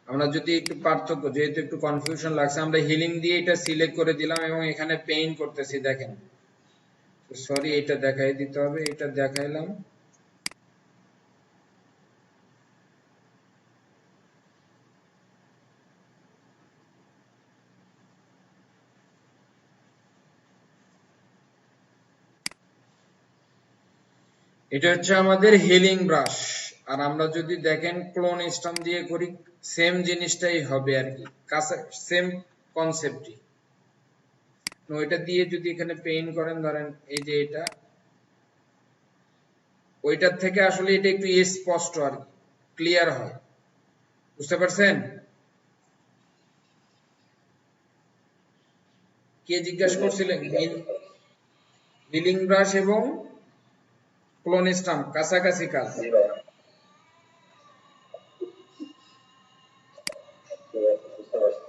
আমরা যদি একটু পার্থক্য, যেহেতু একটু কনফিউশন লাগছে, আমরা হিলিং দিয়ে এটা সিলেক্ট করে দিলাম এবং এখানে পেইন্ট করতেছি, দেখেন। সরি, এটা দেখাই দিতে হবে, এটা দেখাইলাম। এটা হচ্ছে আমাদের হিলিং ব্রাশ। আর আমরা যদি দেখেন ক্লোন স্টাম্প দিয়ে করি, সেম জিনিসটাই হবে আর কি, সেম কনসেপ্টই। ওইটা দিয়ে যদি এখানে পেইন্ট করেন, ধরেন এই যে এটা, ওইটার থেকে আসলে এটা একটু স্পষ্ট আর কি, ক্লিয়ার হয়। বুঝতে পারছেন? কে জিজ্ঞাসা করছিলেন? হিলিং ব্রাশ এবং ক্লোন স্টাম্প কাছাকাছি কাজ। জি ভাই, বুঝতে পারছি।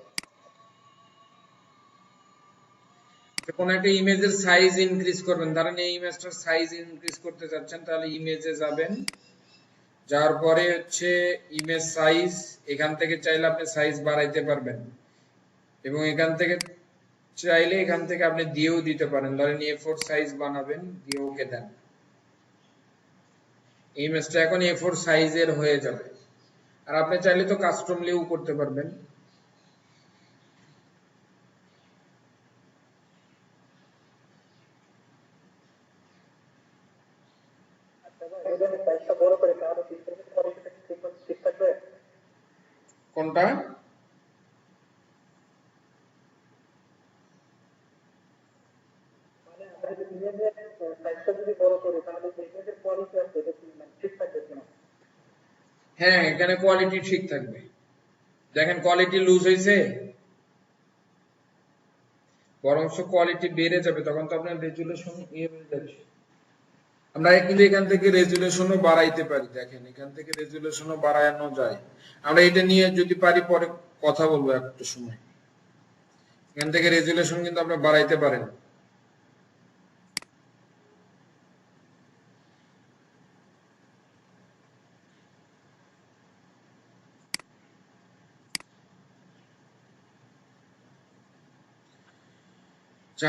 কোন একটা ইমেজের সাইজ ইনক্রিজ করবেন, ধরেন এই ইমেজটার সাইজ ইনক্রিজ করতে চাচ্ছেন, তাহলে ইমেজে যাবেন, যার পরে হচ্ছে ইমেজ সাইজ, এখান থেকে চাইলে আপনি সাইজ বাড়াইতে পারবেন, এবং এখান থেকে চাইলে এখান থেকে আপনি দিয়েও দিতে পারেন, ধরেন A4 সাইজ বানাবেন, দিয়ে ওকে দেন, ইমেজটা এখন A4 সাইজের হয়ে যাবে। আর আপনি চাইলে তো কাস্টমলিও করতে পারবেন। আচ্ছা ভাই, যদি আমি সাইজটা বড় করে তাহলে পিক্সেলের কোয়ালিটিটা ঠিক থাকবে? কোনটা? মানে আমরা যদি হ্যাঁ, এখানে কোয়ালিটি ঠিক থাকবে। দেখেন কোয়ালিটি লুজ হয়েছে, বরঞ্চ কোয়ালিটি বেড়ে যাবে, তখন তো আপনার রেজুলেশন ইয়ে হয়ে যাচ্ছে। আমরা কিন্তু এখান থেকে রেজুলেশনও বাড়াইতে পারি। দেখেন এখান থেকে রেজুলেশনও বাড়ানো যায়। আমরা এটা নিয়ে যদি পারি পরে কথা বলবো একটা সময়। এখান থেকে রেজুলেশন কিন্তু আপনি বাড়াইতে পারেন।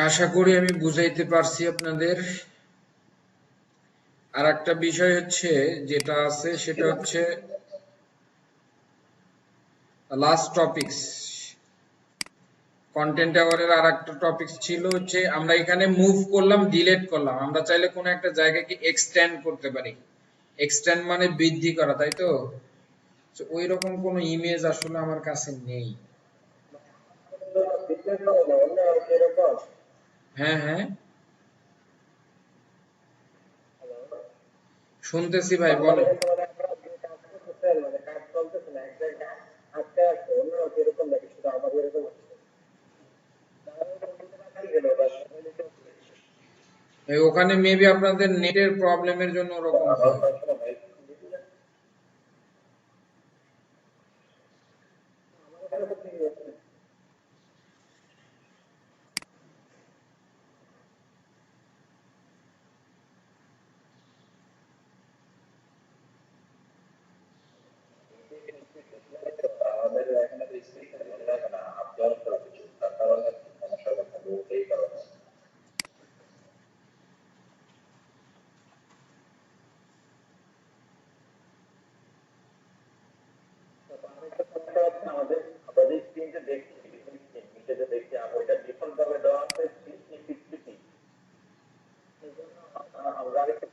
আশা করি আমি বুঝাইতে পারছি আপনাদের। আর একটা বিষয় হচ্ছে যেটা আছে সেটা হচ্ছে লাস্ট টপিকস, কন্টেন্ট অ্যাওয়ারের আর একটা টপিকস ছিল হচ্ছে আমরা এখানে মুভ করলাম, ডিলিট করলাম। আমরা চাইলে কোনো একটা জায়গাকে এক্সটেন্ড করতে পারি। এক্সটেন্ড মানে বৃদ্ধি করা, তাই তো? ওই রকম কোনো ইমেজ আসলে আমার কাছে নেই। হ্যাঁ হ্যাঁ, শুনতেছি ভাই, বলো। ওখানে মেবি আপনাদের নেটের প্রবলেমের জন্য ওরকম হয়। আমাদের এখানে তো স্পিকার লাগে না, আপ ডাউন করা কিছু, তার কারণে সমস্যা দেখা দেবে এই কারণে। আমাদের আমাদের স্ক্রিনটা দেখছি, নিচে যে দেখছি ওইটা ডিফল্ট ভাবে দেওয়া আছে 360 আমরা আরেকটু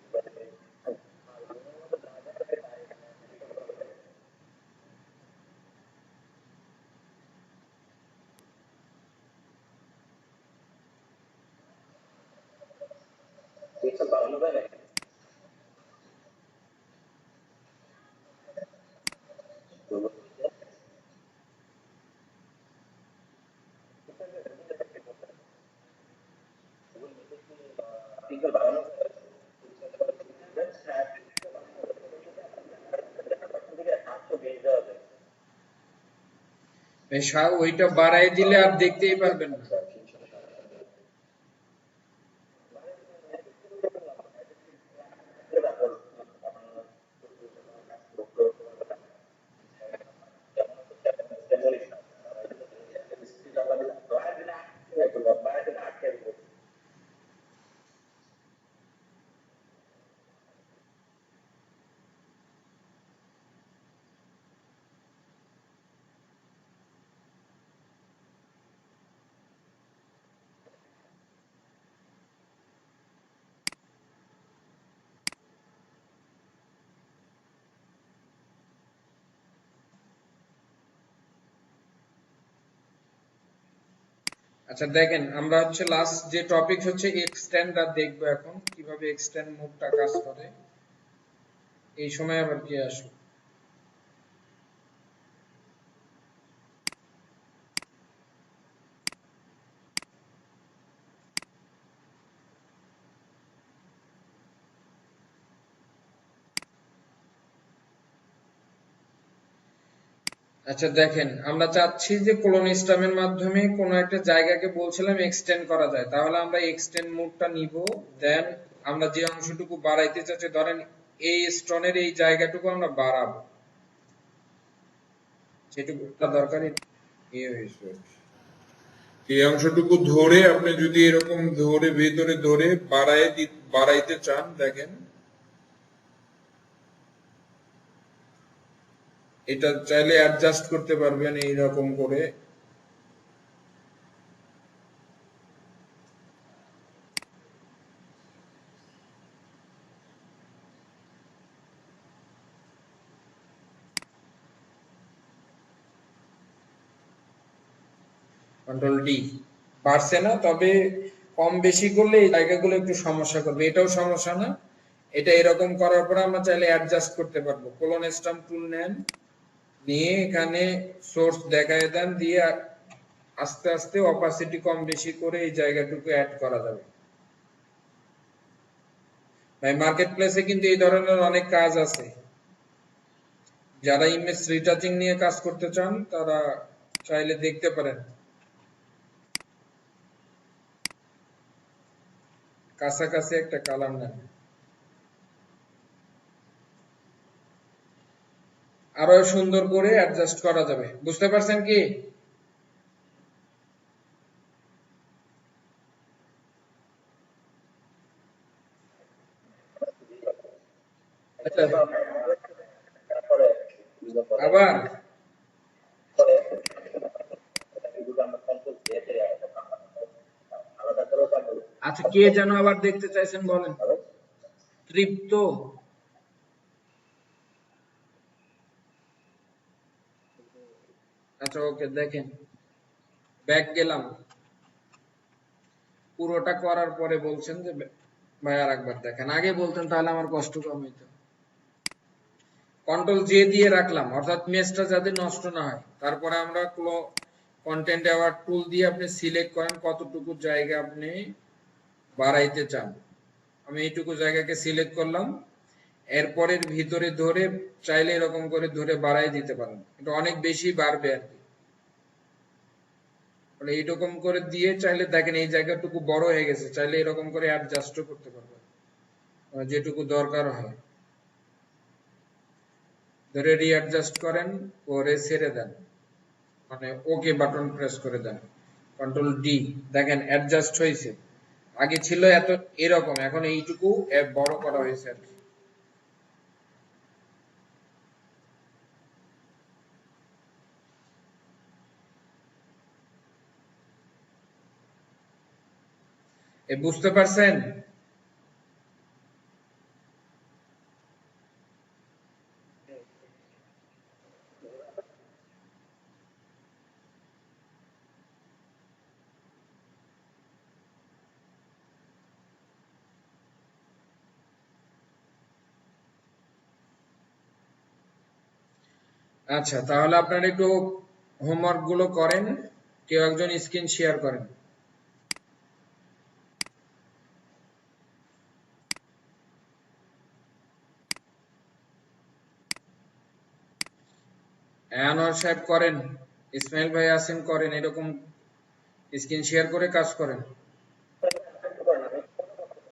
পিক্সেল বাড়ানো যায় না। পিক্সেল বাড়ানো ওইটা বাড়াই দিলে আর দেখতেই পারবেন না। আচ্ছা দেখেন, আমরা হচ্ছে লাস্ট যে টপিক হচ্ছে এক্সটেন্ড আর দেখবো এখন কিভাবে এক্সটেন্ড মুভটা কাজ করে। এই সময় আবার কি আসবে? আচ্ছা দেখেন, আমরা চাচ্ছি যে কোলোনিস্টামের মাধ্যমে কোনো একটা জায়গাকে বলছিলাম এক্সটেন্ড করা যায়, তাহলে আমরা এক্সটেন্ড মোডটা নিব। দেন আমরা যে অংশটুকু বাড়াইতে চাচ্ছি, ধরেন এই স্টোনের এই জায়গাটুকু আমরা বাড়াবো, সেটুকুটা দরকারই হয়েছে। এই অংশটুকু ধরে আপনি যদি এরকম ধরে ভেতরে ধরে বাড়াইতে চান, দেখেন এটা চাইলে অ্যাডজাস্ট করতে পারবেন এইরকম করে। কন্ট্রোল ডি, পারছে না, তবে কম বেশি করলে এই জায়গাগুলো একটু সমস্যা করবে। এটাও সমস্যা না, এটা এরকম করার পর আমরা চাইলে অ্যাডজাস্ট করতে পারবো। কোলন স্টাম্প টুল নেন, নিয়ে এখানে সোর্স দেখায় দেন, দিয়ে আস্তে আস্তে অপাসিটি কম বেশি করে এই জায়গাটুকু অ্যাড করা যাবে। ভাই মার্কেট প্লেসে কিন্তু এই ধরনের অনেক কাজ আছে। যারা ইমেজ রিটাচিং নিয়ে কাজ করতে চান তারা চাইলে দেখতে পারেন। কাছাকাছি একটা কালার নেন, আরো সুন্দর করে অ্যাডজাস্ট করা যাবে। বুঝতে পারছেন কি? আচ্ছা, তারপরে এগুলো পরে আবার পরে এগুলো আমরা কন্ট্রোল দিতে আলাদা করে পাবো। আচ্ছা, কে যেন আবার দেখতে চাইছেন বলেন। তৃপ্ত, আচ্ছা ওকে, দেখেন ব্যাক গেলাম, পুরোটা করার পরে বলছেন যে ভাই আর একবার দেখেন। আগে বলতেন তাহলে আমার কষ্ট কম হইতো। কন্ট্রোল জে দিয়ে রাখলাম, অর্থাৎ মেজটা যাতে নষ্ট না হয়। তারপরে আমরা কন্টেন্ট অ্যাওয়ার্ড টুল দিয়ে আপনি সিলেক্ট করেন কতটুকু জায়গা আপনি বাড়াইতে চান। আমি এইটুকু জায়গাকে সিলেক্ট করলাম, এরপরের ভিতরে ধরে চাইলে এরকম করে ধরে বাড়াই দিতে পারেন, এটা অনেক বেশি বাড়বে আর কি। মানে এইরকম করে দিয়ে চাইলে দেখেন এই জায়গাটুকু বড় হয়ে গেছে, চাইলে এরকম করে অ্যাডজাস্টও করতে পারবেন যেটুকু দরকার হয়। ধরে রিঅ্যাডজাস্ট করেন, করে ছেড়ে দেন, মানে ওকে বাটন প্রেস করে দেন, কন্ট্রোল ডি, দেখেন অ্যাডজাস্ট হয়েছে। আগে ছিল এত এরকম, এখন এইটুকু বড় করা হয়েছে আর কি। বুঝতে পারছেন? আচ্ছা, তাহলে আপনারা একটু হোমওয়ার্ক গুলো করেন, কেউ একজন স্ক্রিন শেয়ার করেন। আনোয়ার সাহেব করেন, ইসমাইল ভাই আছেন করেন, এরকম স্ক্রিন শেয়ার করে কাজ করেন।